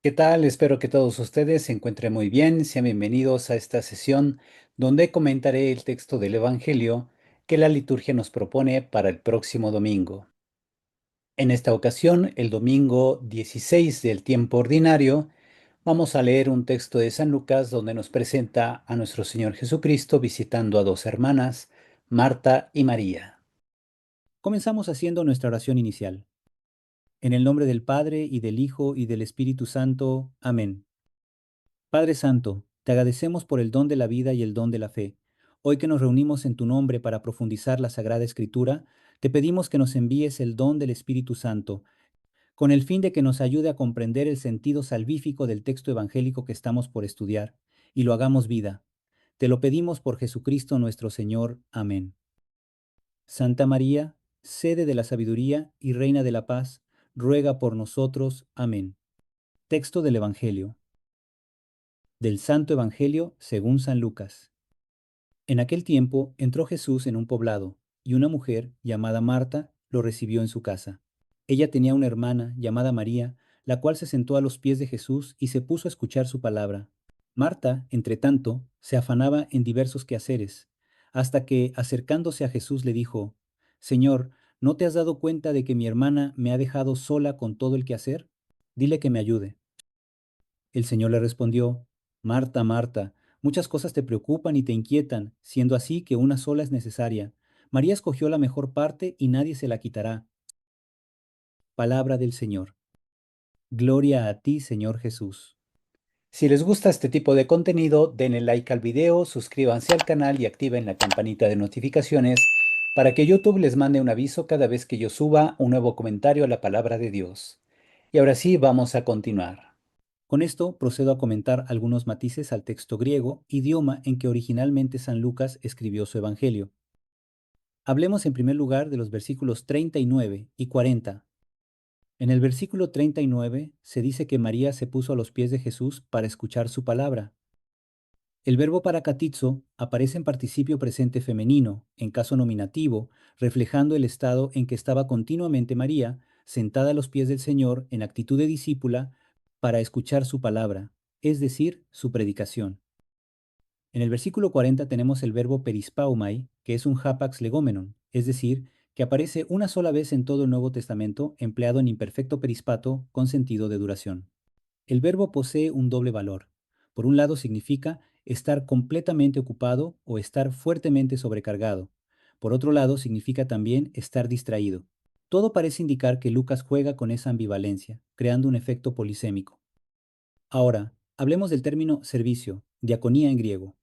¿Qué tal? Espero que todos ustedes se encuentren muy bien. Sean bienvenidos a esta sesión donde comentaré el texto del Evangelio que la liturgia nos propone para el próximo domingo. En esta ocasión, el domingo 16 del tiempo ordinario, vamos a leer un texto de San Lucas donde nos presenta a nuestro Señor Jesucristo visitando a dos hermanas, Marta y María. Comenzamos haciendo nuestra oración inicial. En el nombre del Padre, y del Hijo, y del Espíritu Santo. Amén. Padre Santo, te agradecemos por el don de la vida y el don de la fe. Hoy que nos reunimos en tu nombre para profundizar la Sagrada Escritura, te pedimos que nos envíes el don del Espíritu Santo, con el fin de que nos ayude a comprender el sentido salvífico del texto evangélico que estamos por estudiar, y lo hagamos vida. Te lo pedimos por Jesucristo nuestro Señor. Amén. Santa María, sede de la sabiduría y reina de la paz, ruega por nosotros. Amén. Texto del Evangelio. Del Santo Evangelio según San Lucas. En aquel tiempo entró Jesús en un poblado, y una mujer llamada Marta lo recibió en su casa. Ella tenía una hermana llamada María, la cual se sentó a los pies de Jesús y se puso a escuchar su palabra. Marta, entre tanto, se afanaba en diversos quehaceres, hasta que, acercándose a Jesús, le dijo: Señor, ¿no te has dado cuenta de que mi hermana me ha dejado sola con todo el quehacer? Dile que me ayude. El Señor le respondió: Marta, Marta, muchas cosas te preocupan y te inquietan, siendo así que una sola es necesaria. María escogió la mejor parte y nadie se la quitará. Palabra del Señor. Gloria a ti, Señor Jesús. Si les gusta este tipo de contenido, denle like al video, suscríbanse al canal y activen la campanita de notificaciones para que YouTube les mande un aviso cada vez que yo suba un nuevo comentario a la palabra de Dios. Y ahora sí, vamos a continuar. Con esto procedo a comentar algunos matices al texto griego, idioma en que originalmente San Lucas escribió su Evangelio. Hablemos en primer lugar de los versículos 39 y 40. En el versículo 39 se dice que María se puso a los pies de Jesús para escuchar su palabra. El verbo parakatizo aparece en participio presente femenino, en caso nominativo, reflejando el estado en que estaba continuamente María, sentada a los pies del Señor en actitud de discípula, para escuchar su palabra, es decir, su predicación. En el versículo 40 tenemos el verbo perispaumai, que es un hapax legomenon, es decir, que aparece una sola vez en todo el Nuevo Testamento, empleado en imperfecto perispato con sentido de duración. El verbo posee un doble valor. Por un lado significa estar completamente ocupado o estar fuertemente sobrecargado. Por otro lado significa también estar distraído. Todo parece indicar que Lucas juega con esa ambivalencia, creando un efecto polisémico. Ahora, hablemos del término servicio, diaconía en griego.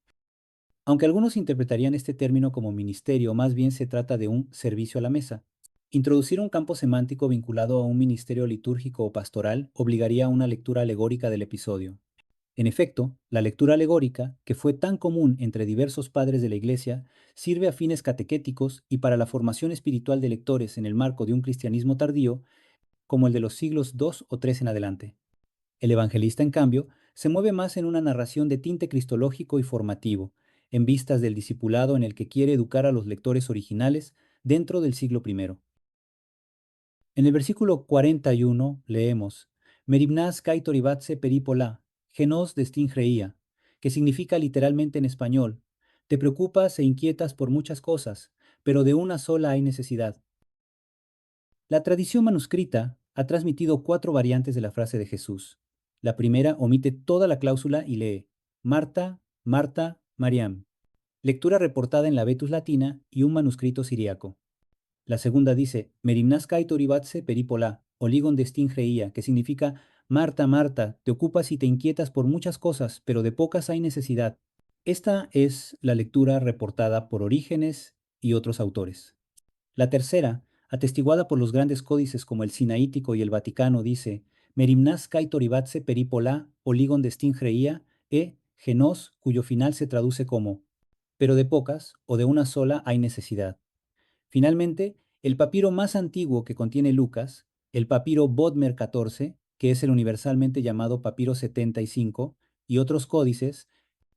Aunque algunos interpretarían este término como ministerio, más bien se trata de un servicio a la mesa. Introducir un campo semántico vinculado a un ministerio litúrgico o pastoral obligaría a una lectura alegórica del episodio. En efecto, la lectura alegórica, que fue tan común entre diversos padres de la Iglesia, sirve a fines catequéticos y para la formación espiritual de lectores en el marco de un cristianismo tardío, como el de los siglos II o III en adelante. El evangelista, en cambio, se mueve más en una narración de tinte cristológico y formativo, en vistas del discipulado en el que quiere educar a los lectores originales dentro del siglo I. En el versículo 41 leemos: Merimnás kaitoribatse peripola, genos destingreía, que significa literalmente en español: te preocupas e inquietas por muchas cosas, pero de una sola hay necesidad. La tradición manuscrita ha transmitido cuatro variantes de la frase de Jesús. La primera omite toda la cláusula y lee: Marta, Marta, Mariam. Lectura reportada en la Vetus Latina y un manuscrito siriaco. La segunda dice: Merimnas kaitoribatse peripola, oligon destingreía, que significa: Marta, Marta, te ocupas y te inquietas por muchas cosas, pero de pocas hay necesidad. Esta es la lectura reportada por Orígenes y otros autores. La tercera, atestiguada por los grandes códices como el Sinaítico y el Vaticano, dice: Merimnas kaitoribatse peripola, oligon destingreía, genos, cuyo final se traduce como: pero de pocas o de una sola hay necesidad. Finalmente, el papiro más antiguo que contiene Lucas, el papiro Bodmer XIV, que es el universalmente llamado papiro 75, y otros códices,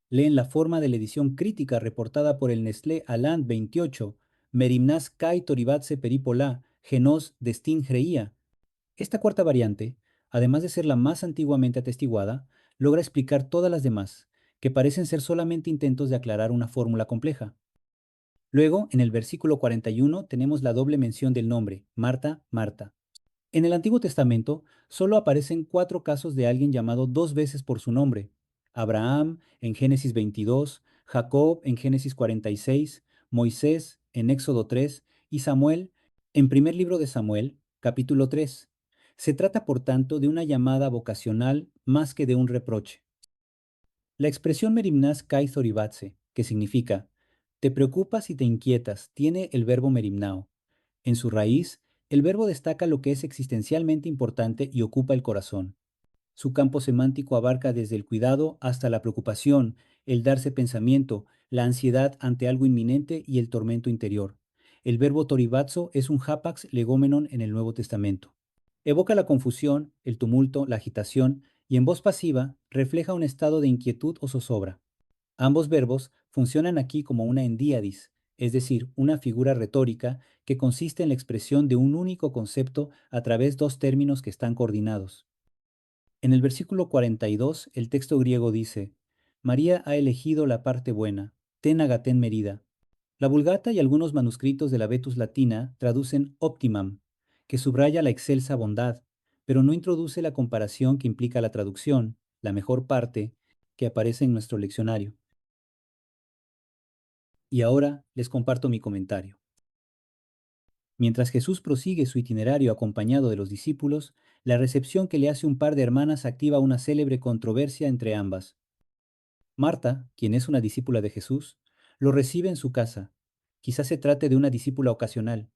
leen la forma de la edición crítica reportada por el Nestlé Aland 28, Merimnas kai toribatse peripola, genos destin greía. Esta cuarta variante Además de ser la más antiguamente atestiguada, logra explicar todas las demás, que parecen ser solamente intentos de aclarar una fórmula compleja. Luego, en el versículo 41 tenemos la doble mención del nombre, Marta, Marta. En el Antiguo Testamento solo aparecen 4 casos de alguien llamado 2 veces por su nombre. Abraham en Génesis 22, Jacob en Génesis 46, Moisés en Éxodo 3 y Samuel en primer libro de Samuel, capítulo 3. Se trata, por tanto, de una llamada vocacional más que de un reproche. La expresión merimnás kai thoribatse, que significa te preocupas y te inquietas, tiene el verbo merimnao. En su raíz, el verbo destaca lo que es existencialmente importante y ocupa el corazón. Su campo semántico abarca desde el cuidado hasta la preocupación, el darse pensamiento, la ansiedad ante algo inminente y el tormento interior. El verbo toribazo es un hapax legómenon en el Nuevo Testamento. Evoca la confusión, el tumulto, la agitación y en voz pasiva refleja un estado de inquietud o zozobra. Ambos verbos funcionan aquí como una endíadis, es decir, una figura retórica que consiste en la expresión de un único concepto a través de dos términos que están coordinados. En el versículo 42, el texto griego dice, María ha elegido la parte buena, ten agaten merida. La Vulgata y algunos manuscritos de la Vetus Latina traducen optimam, que subraya la excelsa bondad, pero no introduce la comparación que implica la traducción, la mejor parte, que aparece en nuestro leccionario. Y ahora les comparto mi comentario. Mientras Jesús prosigue su itinerario acompañado de los discípulos, la recepción que le hace un par de hermanas activa una célebre controversia entre ambas. Marta, quien es una discípula de Jesús, lo recibe en su casa. Quizás se trate de una discípula ocasional.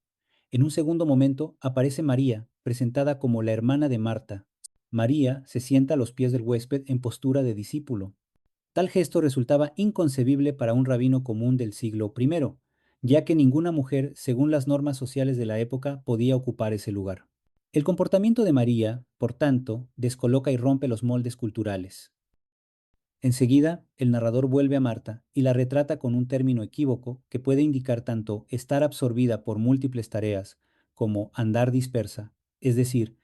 En un segundo momento aparece María, presentada como la hermana de Marta. María se sienta a los pies del huésped en postura de discípulo. Tal gesto resultaba inconcebible para un rabino común del siglo I, ya que ninguna mujer, según las normas sociales de la época, podía ocupar ese lugar. El comportamiento de María, por tanto, descoloca y rompe los moldes culturales. Enseguida, el narrador vuelve a Marta y la retrata con un término equívoco que puede indicar tanto estar absorbida por múltiples tareas como andar dispersa, es decir,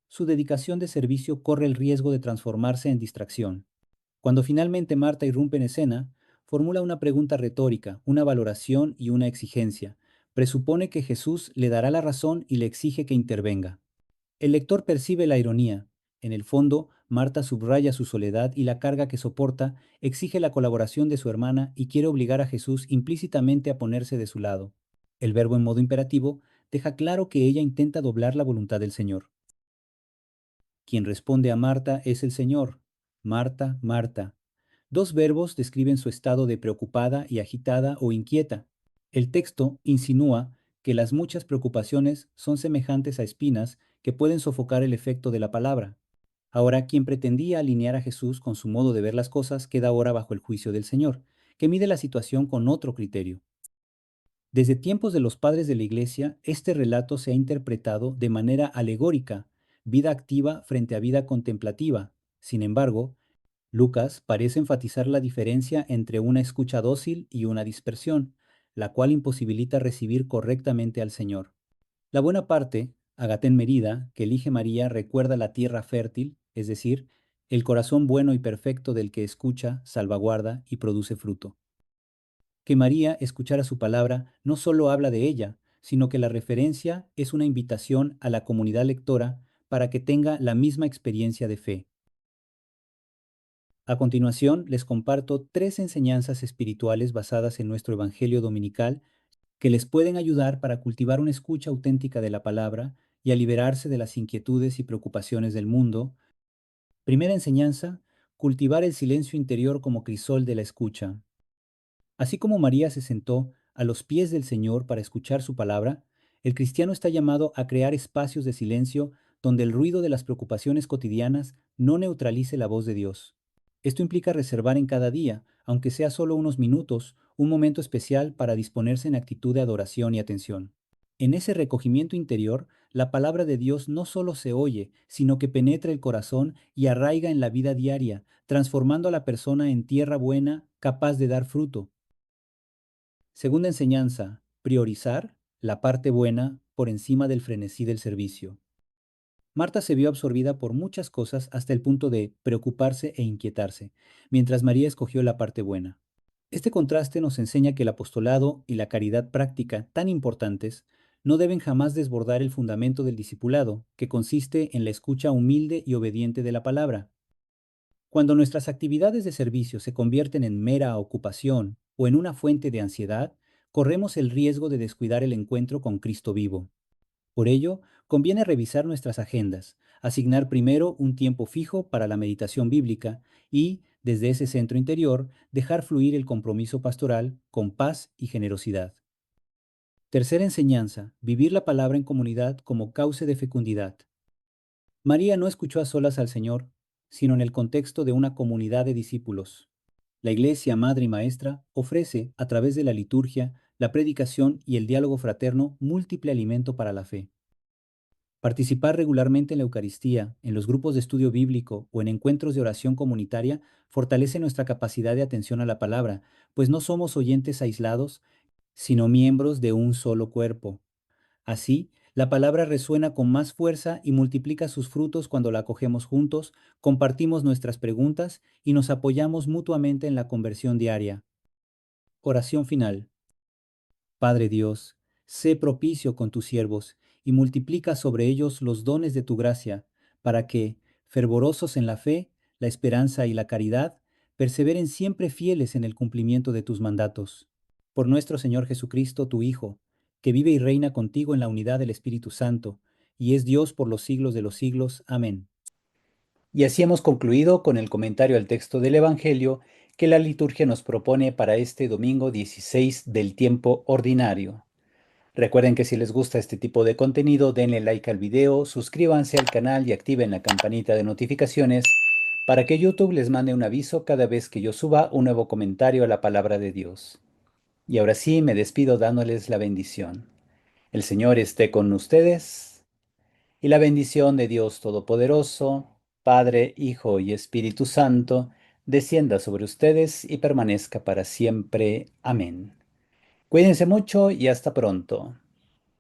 su dedicación de servicio corre el riesgo de transformarse en distracción. Cuando finalmente Marta irrumpe en escena, formula una pregunta retórica, una valoración y una exigencia. Presupone que Jesús le dará la razón y le exige que intervenga. El lector percibe la ironía. En el fondo, Marta subraya su soledad y la carga que soporta, exige la colaboración de su hermana y quiere obligar a Jesús implícitamente a ponerse de su lado. El verbo en modo imperativo deja claro que ella intenta doblar la voluntad del Señor. Quien responde a Marta es el Señor. Marta, Marta. Dos verbos describen su estado de preocupada y agitada o inquieta. El texto insinúa que las muchas preocupaciones son semejantes a espinas que pueden sofocar el efecto de la palabra. Ahora, quien pretendía alinear a Jesús con su modo de ver las cosas queda ahora bajo el juicio del Señor, que mide la situación con otro criterio. Desde tiempos de los padres de la Iglesia, este relato se ha interpretado de manera alegórica, vida activa frente a vida contemplativa. Sin embargo, Lucas parece enfatizar la diferencia entre una escucha dócil y una dispersión, la cual imposibilita recibir correctamente al Señor. La buena parte, Agatén Merida, que elige María, recuerda la tierra fértil, es decir, el corazón bueno y perfecto del que escucha, salvaguarda y produce fruto. Que María escuchara su palabra no solo habla de ella, sino que la referencia es una invitación a la comunidad lectora para que tenga la misma experiencia de fe. A continuación, les comparto 3 enseñanzas espirituales basadas en nuestro Evangelio dominical que les pueden ayudar para cultivar una escucha auténtica de la palabra y a liberarse de las inquietudes y preocupaciones del mundo. Primera enseñanza, cultivar el silencio interior como crisol de la escucha. Así como María se sentó a los pies del Señor para escuchar su palabra, el cristiano está llamado a crear espacios de silencio donde el ruido de las preocupaciones cotidianas no neutralice la voz de Dios. Esto implica reservar en cada día, aunque sea solo unos minutos, un momento especial para disponerse en actitud de adoración y atención. En ese recogimiento interior, la palabra de Dios no solo se oye, sino que penetra el corazón y arraiga en la vida diaria, transformando a la persona en tierra buena, capaz de dar fruto. Segunda enseñanza, priorizar la parte buena por encima del frenesí del servicio. Marta se vio absorbida por muchas cosas hasta el punto de preocuparse e inquietarse, mientras María escogió la parte buena. Este contraste nos enseña que el apostolado y la caridad práctica, tan importantes, no deben jamás desbordar el fundamento del discipulado, que consiste en la escucha humilde y obediente de la palabra. Cuando nuestras actividades de servicio se convierten en mera ocupación o en una fuente de ansiedad, corremos el riesgo de descuidar el encuentro con Cristo vivo. Por ello, conviene revisar nuestras agendas, asignar primero un tiempo fijo para la meditación bíblica y, desde ese centro interior, dejar fluir el compromiso pastoral con paz y generosidad. Tercera enseñanza, vivir la palabra en comunidad como cauce de fecundidad. María no escuchó a solas al Señor, sino en el contexto de una comunidad de discípulos. La Iglesia, Madre y Maestra, ofrece, a través de la liturgia, la predicación y el diálogo fraterno, múltiple alimento para la fe. Participar regularmente en la Eucaristía, en los grupos de estudio bíblico o en encuentros de oración comunitaria fortalece nuestra capacidad de atención a la palabra, pues no somos oyentes aislados, sino miembros de un solo cuerpo. Así, la palabra resuena con más fuerza y multiplica sus frutos cuando la acogemos juntos, compartimos nuestras preguntas y nos apoyamos mutuamente en la conversión diaria. Oración final. Padre Dios, sé propicio con tus siervos y multiplica sobre ellos los dones de tu gracia, para que, fervorosos en la fe, la esperanza y la caridad, perseveren siempre fieles en el cumplimiento de tus mandatos. Por nuestro Señor Jesucristo, tu Hijo, que vive y reina contigo en la unidad del Espíritu Santo, y es Dios por los siglos de los siglos. Amén. Y así hemos concluido con el comentario al texto del Evangelio que la liturgia nos propone para este domingo 16 del tiempo ordinario. Recuerden que si les gusta este tipo de contenido, denle like al video, suscríbanse al canal y activen la campanita de notificaciones para que YouTube les mande un aviso cada vez que yo suba un nuevo comentario a la palabra de Dios. Y ahora sí, me despido dándoles la bendición. El Señor esté con ustedes y la bendición de Dios Todopoderoso, Padre, Hijo y Espíritu Santo, descienda sobre ustedes y permanezca para siempre. Amén. Cuídense mucho y hasta pronto.